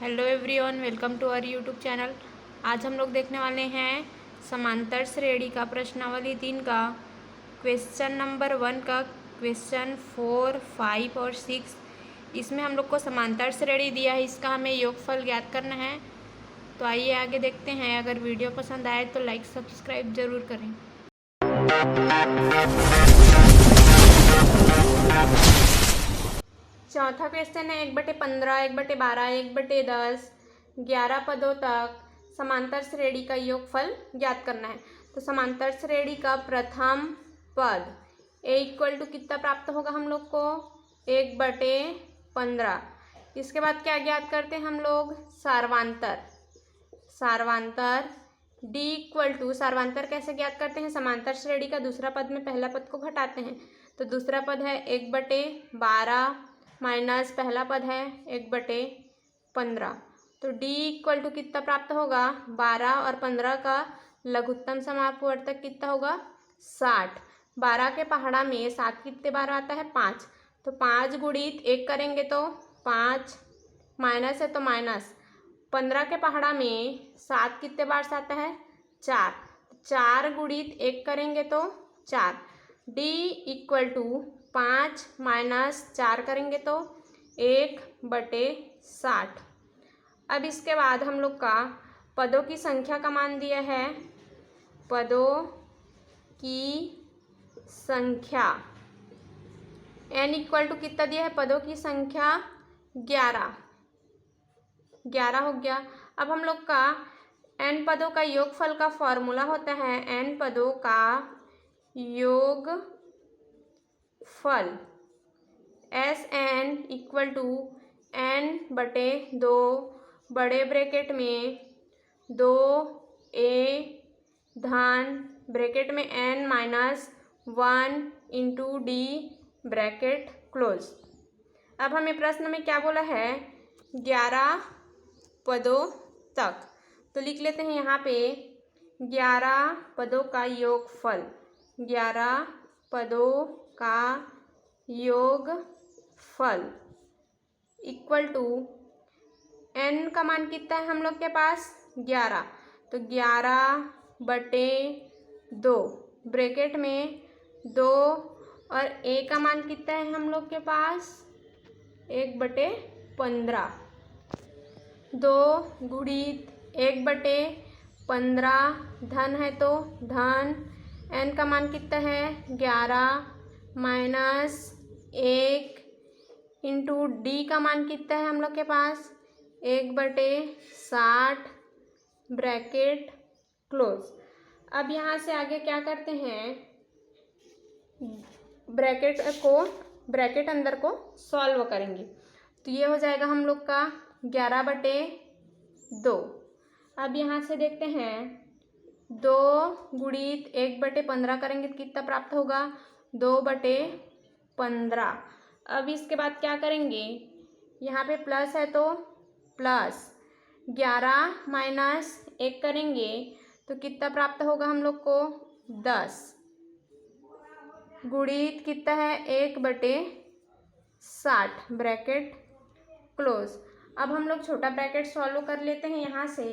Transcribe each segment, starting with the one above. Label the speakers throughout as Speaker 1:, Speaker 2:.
Speaker 1: Hello everyone, welcome to our YouTube channel. आज हम लोग देखने वाले हैं समांतर श्रेणी का प्रश्नावली 3 का क्वेश्चन नंबर 1 का क्वेश्चन 4, 5 और 6। इसमें हम लोग को समांतर श्रेणी दिया है, इसका हमें योगफल ज्ञात करना है। तो आइए आगे देखते हैं। अगर वीडियो पसंद आए तो लाइक सब्सक्राइब जरूर करें। चौथा क्वेश्चन है 1/15, 1/12, 1/10, 11 पदों तक समांतर श्रेणी का योगफल ज्ञात करना है। तो समांतर श्रेणी का प्रथम पद a इक्वल टू कितना प्राप्त होगा हम लोग को 1/15। इसके बाद क्या ज्ञात करते हैं हम लोग, सार्वांतर। सार्वांतर d इक्वल टू, सार्वांतर कैसे ज्ञात करते हैं, समांतर श्रेणी का दूसरा पद में पहला पद को घटाते हैं। तो दूसरा पद है 1/12 माइनस पहला पद है 1/15। तो d इक्वल टू कितना प्राप्त होगा, 12 और 15 का लघुत्तम समापवर्तक कितना होगा, 60। 12 के पहाड़ा में 7 कितने बार आता है, 5। तो 5 गुणित 1 करेंगे तो 5, माइनस है तो माइनस। 15 के पहाड़ा में 7 कितने बार से आता है, 4। 4 गुणित 1 करेंगे तो 4। d इक्वल टू 5 माइनस 4 करेंगे तो 1/60। अब इसके बाद हम लोग का पदों की संख्या का मान दिया है। पदों की संख्या n इक्वल टू कितना दिया है, पदों की संख्या 11 हो गया। अब हम लोग का n पदों का योगफल का फॉर्मूला होता है n पदों का योगफल Sn इक्वल टू n/2 बड़े ब्रैकेट में 2a धन ब्रैकेट में n minus 1 into d bracket close. अब हमें प्रश्न में क्या बोला है, 11 पदों तक। तो लिख लेते हैं यहाँ पे 11 पदों का योगफल। 11 पदों का योगफल इक्वल टू n का मान कितना है हम लोग के पास, 11। तो 11/2 ब्रैकेट में 2 और a का मान कितना है हम लोग के पास, 1/15। 2 गुणित 1/15 धन है तो धन, n का मान कितना है 11 माइनस 1 इंटू d का मान कितना है हम लोग के पास 1/60 ब्रैकेट क्लोज। अब यहाँ से आगे क्या करते हैं, ब्रैकेट अंदर को सॉल्व करेंगे। तो ये हो जाएगा हम लोग का 11/2। अब यहाँ से देखते हैं 2 गुणित 1/15 करेंगे तो कितना प्राप्त होगा, 2/15। अब इसके बाद क्या करेंगे, यहाँ पे प्लस है तो प्लस 11 माइनस 1 करेंगे तो कितना प्राप्त होगा हम लोग को, 10 गुणित कितना है 1/60 ब्रैकेट क्लोज। अब हम लोग छोटा ब्रैकेट सॉल्व कर लेते हैं। यहाँ से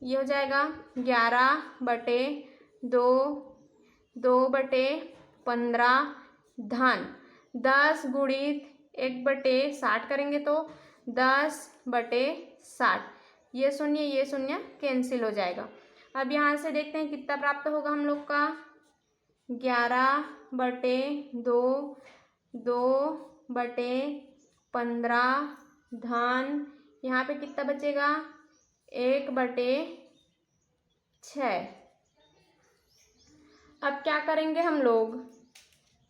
Speaker 1: ये हो जाएगा 11/2 2/15 धन 10 गुणित 1/60 करेंगे तो 10/60। ये शून्य कैंसिल हो जाएगा। अब यहाँ से देखते हैं कितना प्राप्त होगा हम लोग का, 11/2 2/15 धन, यहाँ पे कितना बचेगा 1/6। अब क्या करेंगे हम लोग,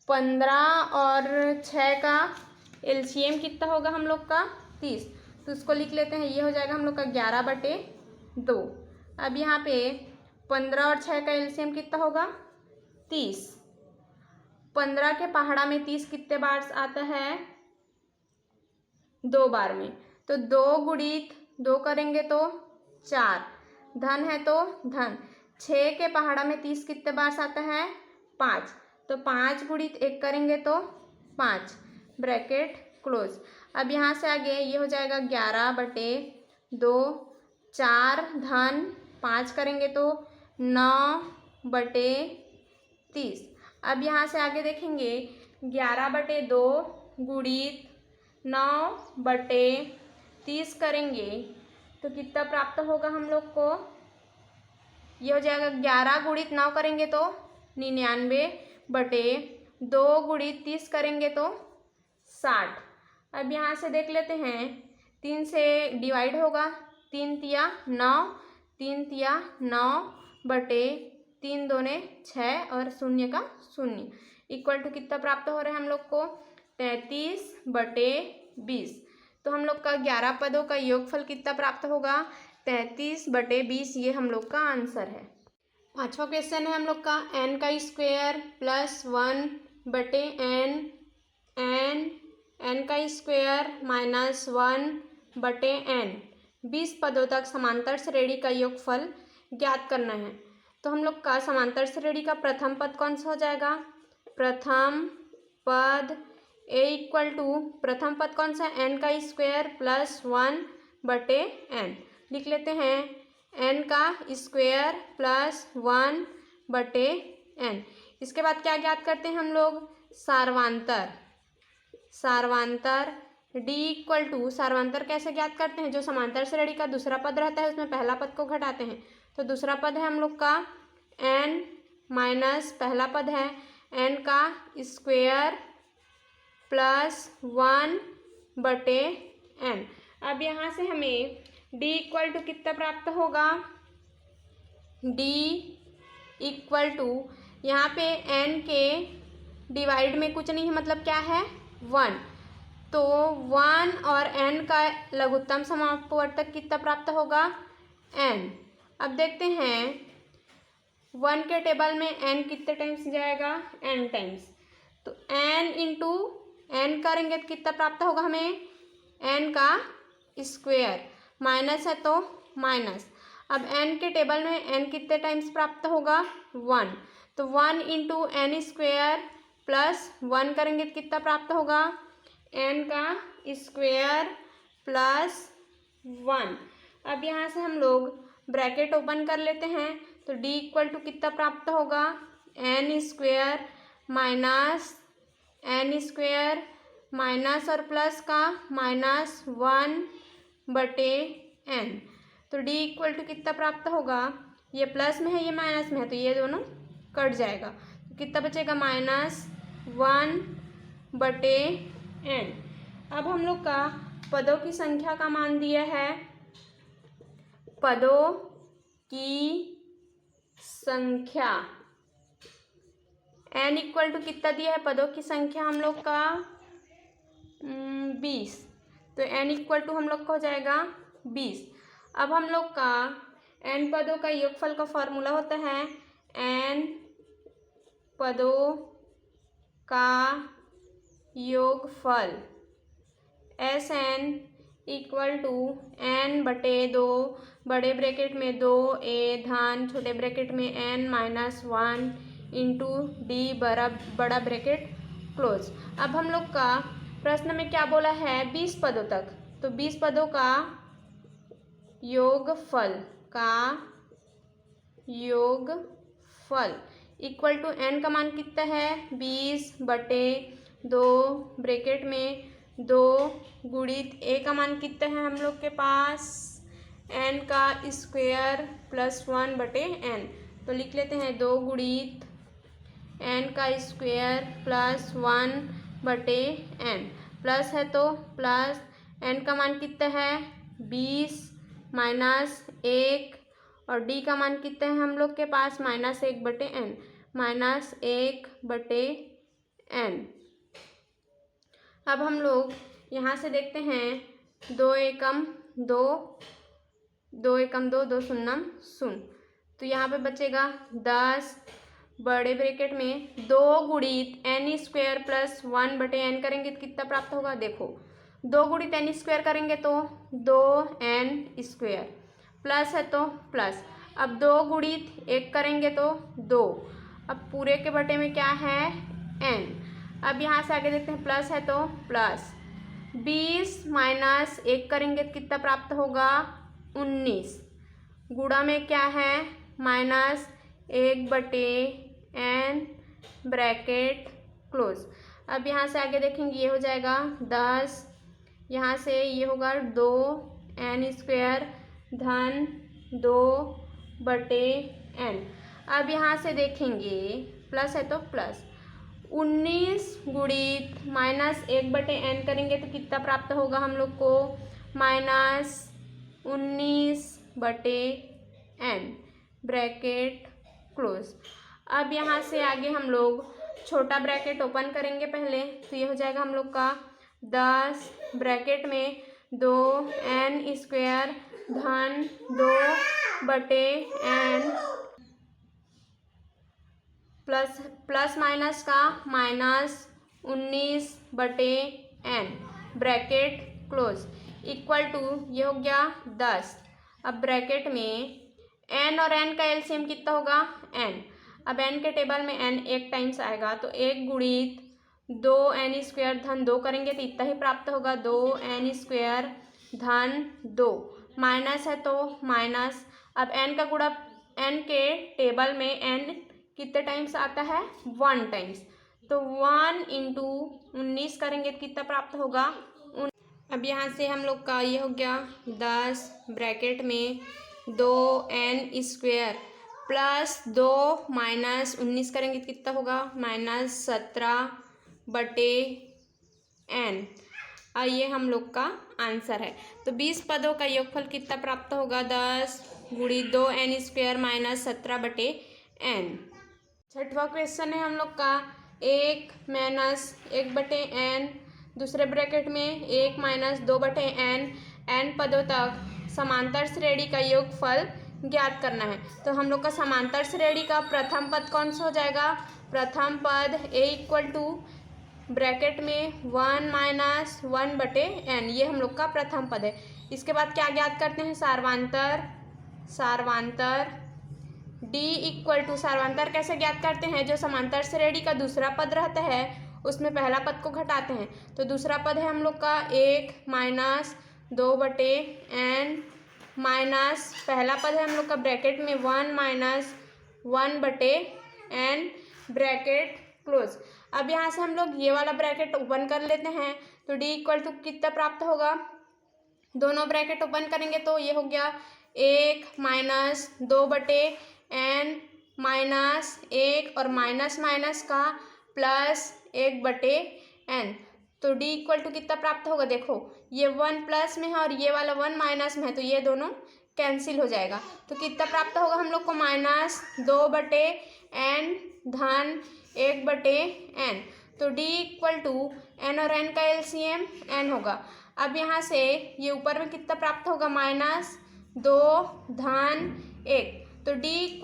Speaker 1: 15 और 6 का एलसीएम कितना होगा हम लोग का, 30। तो उसको लिख लेते हैं, ये हो जाएगा हम लोग का 11/2। अब यहाँ पे 15 और 6 का एलसीएम कितना होगा, 30। 15 के पहाड़ा में 30 कितने बार आता है, 2 बार में। तो 2 गुणित 2 करेंगे तो 4 धन है तो धन। 6 के पहाड़ा में 30 कितने बार आता है, 5। तो 5 गुणित 1 करेंगे तो 5 ब्रैकेट क्लोज। अब यहाँ से आगे ये हो जाएगा 11/2, 4 धन 5 करेंगे तो 9/30। अब यहाँ से आगे देखेंगे 11/2 गुणित 9/30 करेंगे तो कितना प्राप्त होगा हम लोग को। ये हो जाएगा 11 गुणित 9 करेंगे तो 99/2 गुणित 30 करेंगे तो 60। अब यहाँ से देख लेते हैं 3 से डिवाइड होगा, 3 तिया 9, 3 तिया 9/3 दूने 6 और 0 का 0 इक्वल टू कितना प्राप्त हो रहा है हम लोग को 33/20। तो हम लोग का 11 पदों का योगफल कितना प्राप्त होगा 33/20। ये हम लोग का आंसर है। पांचवा क्वेश्चन है हम लोग का n का स्क्वायर प्लस 1/n, n का स्क्वायर माइनस 1/n 20 पदों तक समांतर श्रेणी का योगफल ज्ञात करना है। तो हम लोग का समांतर श्रेणी का प्रथम पद कौन सा हो जाएगा, प्रथम पद a इक्वल टू प्रथम पद कौन सा n का स्क्वायर प्लस 1/n लिख लेते हैं, n का स्क्वायर प्लस 1/n। इसके बाद क्या ज्ञात करते हैं हम लोग, सार्वांतर। सार्वांतर d इक्वल टू सार्वांतर कैसे ज्ञात करते हैं, जो समांतर श्रेणी का दूसरा पद रहता है उसमें पहला पद को घटाते हैं। तो दूसरा पद है हम लोग का n माइनस पहला पद है n का स्क्वायर प्लस 1/n। अब यहाँ से हमें d इक्वल टू कितना प्राप्त होगा, d इक्वल टू यहाँ पे n के डिवाइड में कुछ नहीं है, मतलब क्या है 1। तो 1 और n का लघुत्तम समापवर्तक कितना प्राप्त होगा n। अब देखते हैं 1 के टेबल में n कितने टाइम्स जाएगा, n टाइम्स। तो n इंटू n करेंगे तो कितना प्राप्त होगा हमें, n का स्क्वायर, माइनस है तो माइनस। अब n के टेबल में n कितने टाइम्स प्राप्त होगा 1। तो 1 इंटू n स्क्वायर प्लस 1 करेंगे तो कितना प्राप्त होगा n का स्क्वायर प्लस 1। अब यहाँ से हम लोग ब्रैकेट ओपन कर लेते हैं तो d इक्वल टू कितना प्राप्त होगा, n square minus n square minus और प्लस का माइनस 1/n। तो d इक्वल टू कितना प्राप्त होगा, ये प्लस में है ये माइनस में है तो ये दोनों कट जाएगा। तो कितना बचेगा -1/n। अब हम लोग का पदों की संख्या का मान दिया है, पदों की संख्या n इक्वल टू कितना दिया है, पदों की संख्या हम लोग का 20। तो n इक्वल टू हम लोग का हो जाएगा 20। अब हम लोग का n पदों का योगफल का फॉर्मूला होता है n पदों का योगफल Sn इक्वल टू n/2 बड़े ब्रैकेट में 2a धन छोटे ब्रैकेट में n माइनस 1 इंटू डी बड़ा ब्रैकेट क्लोज। अब हम लोग का प्रश्न में क्या बोला है, 20 पदों तक। तो 20 पदों का योगफल इक्वल टू n का मान कितना है 20/2 ब्रैकेट में 2 गुणित a का मान कितना है हम लोग के पास n का स्क्वायर प्लस 1/n। तो लिख लेते हैं 2 गुणित n का स्क्वायर प्लस 1/n। प्लस है तो प्लस n का मान कितना है 20 माइनस 1 और d का मान कितना है हम लोग के पास -1/n, -1/n। अब हम लोग यहाँ से देखते हैं 2 एकम 2 2 एकम 2 2 शून्यम 0। तो यहाँ पे बचेगा 10 बड़े ब्रैकेट में 2 गुणित n स्क्वायर प्लस 1/n करेंगे तो कितना प्राप्त होगा, देखो 2 गुणित n स्क्वायर करेंगे तो 2n स्क्वायर, प्लस है तो प्लस। अब 2 गुणित 1 करेंगे तो 2, अब पूरे के बटे में क्या है n। अब यहाँ से आगे देखते हैं प्लस है तो प्लस, 20 माइनस 1 करेंगे तो कितना प्राप्त होगा 19। गुणा में क्या है -1/n ब्रैकेट क्लोज। अब यहाँ से आगे देखेंगे ये हो जाएगा 10, यहाँ से ये होगा 2n² धन 2/n। अब यहाँ से देखेंगे प्लस है तो प्लस 19 गुणित -1/n करेंगे तो कितना प्राप्त होगा हम लोग को -19/n ब्रैकेट क्लोज। अब यहाँ से आगे हम लोग छोटा ब्रैकेट ओपन करेंगे पहले, तो ये हो जाएगा हम लोग का 10 ब्रैकेट में 2n² धन 2/n प्लस माइनस का -19/n bracket close equal to ये हो गया 10। अब ब्रैकेट में n और n का एलसीएम कितना होगा n। अब n के टेबल में n एक टाइम्स आएगा तो 1 गुणित 2n² धन 2 करेंगे तो इतना ही प्राप्त होगा 2n² धन 2। माइनस है तो माइनस। अब n का गुणा n के टेबल में n कितने टाइम्स आता है 1 टाइम्स, तो 1 × 19 करेंगे तो कितना प्राप्त होगा। अब यहाँ से हम लोग का ये हो गया 10 ब्रैकेट में 2n² प्लस 2 माइनस 19 करेंगे तो कितना होगा -17/n। और ये हम लोग का आंसर है। तो 20 पदों का योगफल कितना प्राप्त होगा 10 गुणित 2n² माइनस 17/n। छठवां क्वेश्चन है हम लोग का 1 माइनस 1/n दूसरे ब्रैकेट में 1 माइनस 2/n n पदों तक समांतर श्रेणी का योगफल ज्ञात करना है। तो हम लोग का समांतर श्रेणी का प्रथम पद कौन सा हो जाएगा, प्रथम पद a = ब्रैकेट में 1 माइनस 1/n, ये हम लोग का प्रथम पद है। इसके बाद क्या ज्ञात करते हैं सारवांतर d = सारवांतर कैसे ज्ञात करते हैं, जो समांतर श्रेणी का दूसरा पद रहता है उसमें पहला पद को घटाते हैं। तो दूसरा पद है हम लोग का 1 माइनस 2/n माइनस पहला पद है हम लोग का ब्रैकेट में 1 माइनस 1/n ब्रैकेट क्लोज। अब यहाँ से हम लोग ये वाला ब्रैकेट ओपन कर लेते हैं तो d = कितना प्राप्त होगा, दोनों ब्रैकेट ओपन करेंगे तो ये हो गया 1 माइनस 2/n माइनस 1 और माइनस माइनस का प्लस 1/n। तो d = कितना प्राप्त होगा, देखो ये 1 प्लस में है और ये वाला 1 माइनस में है तो ये दोनों कैंसिल हो जाएगा। तो कितना प्राप्त होगा हम लोग को -2/n धन 1/n। तो d = n और n का एलसीएम n होगा। अब यहाँ से ये ऊपर में कितना प्राप्त होगा -2 धन 1, तो d =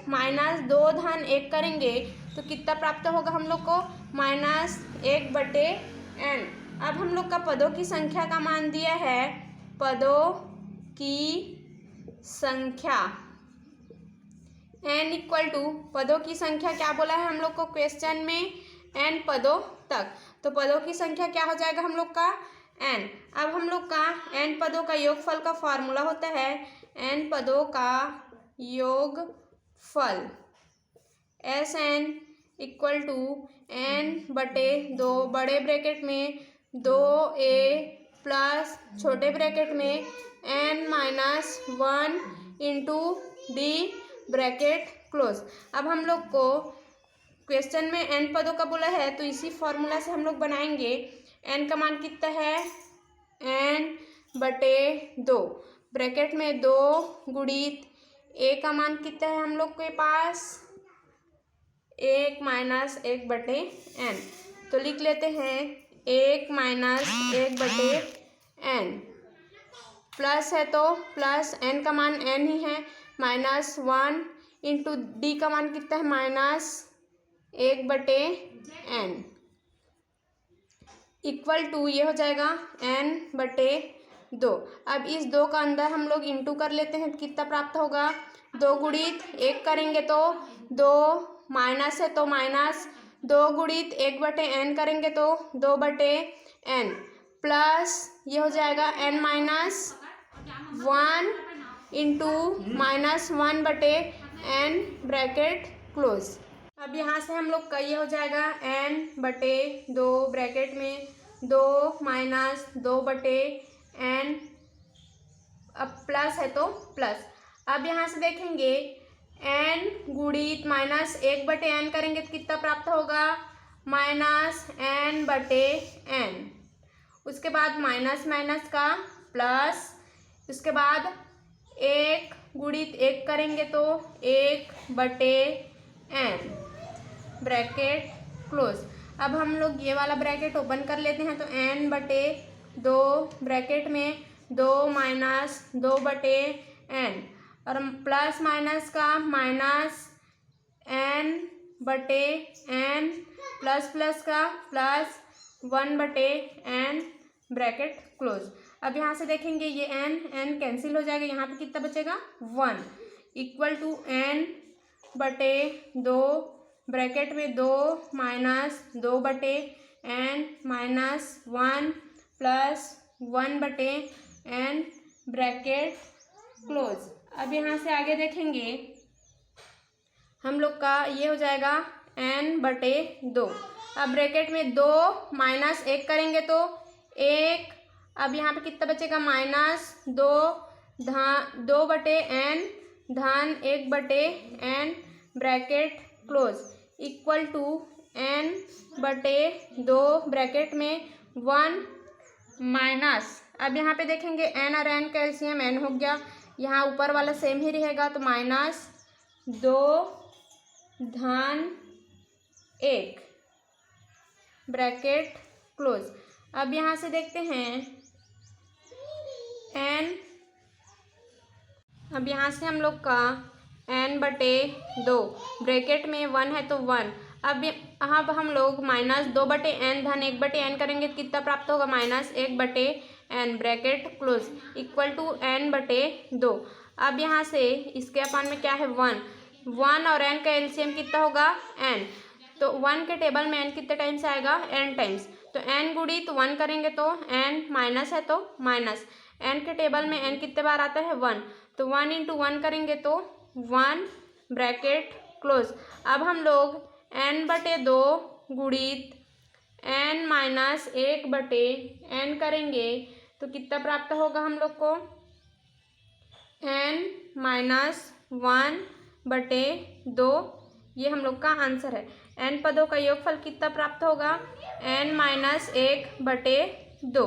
Speaker 1: -2 धन 1 करेंगे तो कितना प्राप्त होगा हम लोग को -1/n। अब हम लोग का पदों की संख्या का मान दिया है, पदों की संख्या n = पदों की संख्या क्या बोला है हम लोग को क्वेश्चन में n पदों तक, तो पदों की संख्या क्या हो जाएगा हम लोग का n। अब हम लोग का n पदों का योगफल का फॉर्मूला होता है n पदों का योगफल Sn = n/2 बड़े ब्रैकेट में 2a प्लस छोटे ब्रैकेट में n-1 × d ब्रैकेट क्लोज। अब हम लोग को क्वेश्चन में n पदों का बोला है तो इसी फॉर्मूला से हम लोग बनाएंगे। n का मान कितना है n/2 ब्रैकेट में 2 गुणित a का मान कितना है हम लोग के पास 1 माइनस 1/n। तो लिख लेते हैं 1 माइनस 1/n प्लस है तो प्लस n का मान n ही है -1 × d का मान कितना है -1/n इक्वल टू ये हो जाएगा n/2। अब इस 2 का अंदर हम लोग इंटू कर लेते हैं, कितना प्राप्त होगा 2 गुणित 1 करेंगे तो 2 माइनस है तो माइनस 2 गुणित 1/n करेंगे तो 2/n प्लस ये हो जाएगा n माइनस 1 इंटू माइनस 1 बटे n ब्रैकेट क्लोज। अब यहाँ से हम लोग का ये हो जाएगा n बटे 2 ब्रैकेट में 2 माइनस 2 बटे n, अब प्लस है तो प्लस। अब यहाँ से देखेंगे n गुणित माइनस 1 बटे n करेंगे तो कितना प्राप्त होगा, माइनस n बटे n। उसके बाद माइनस माइनस का प्लस, उसके बाद 1 गुणित 1 करेंगे तो 1 बटे n ब्रैकेट क्लोज। अब हम लोग ये वाला ब्रैकेट ओपन कर लेते हैं तो n बटे 2 ब्रैकेट में 2 माइनस 2 बटे n और प्लस माइनस का माइनस n बटे n प्लस प्लस का प्लस 1 बटे n ब्रैकेट क्लोज। अब यहाँ से देखेंगे ये n कैंसिल हो जाएगा, यहाँ पे कितना बचेगा 1 इक्वल टू n बटे 2 ब्रैकेट में 2 माइनस 2 बटे n माइनस 1 प्लस 1 बटे n ब्रैकेट क्लोज। अब यहाँ से आगे देखेंगे हम लोग का ये हो जाएगा n बटे 2। अब ब्रैकेट में 2 माइनस 1 करेंगे तो 1, अब यहाँ पे कितना बचेगा माइनस 2 बटे n धन 1 बटे n bracket close equal to n बटे 2 ब्रैकेट में 1 माइनस, अब यहाँ पे देखेंगे n और n का एलसीएम n हो गया, यहाँ ऊपर वाला सेम ही रहेगा तो माइनस 2 धन 1 ब्रैकेट क्लोज। अब यहाँ से देखते हैं n, अब यहाँ से हम लोग का n बटे 2 ब्रैकेट में 1 है तो 1, अब हम लोग माइनस 2 बटे n धन 1 बटे n करेंगे तो कितना प्राप्त होगा, माइनस 1 बटे n bracket close equal to n बटे 2। अब यहाँ से इसके अपान में क्या है 1 और n का एलसीएम कितना होगा n, तो 1 के टेबल में n कितने टाइम्स आएगा n टाइम्स, तो n गुणित 1 करेंगे तो n माइनस है तो माइनस, n के टेबल में n कितने बार आता है 1, तो 1 इंटू 1 करेंगे तो 1 ब्रैकेट क्लोज। अब हम लोग n बटे 2 गुणित n माइनस 1 बटे n करेंगे तो कितना प्राप्त होगा हम लोग को, n माइनस 1 बटे 2, ये हम लोग का आंसर है। n पदों का योगफल कितना प्राप्त होगा, n माइनस 1 बटे 2।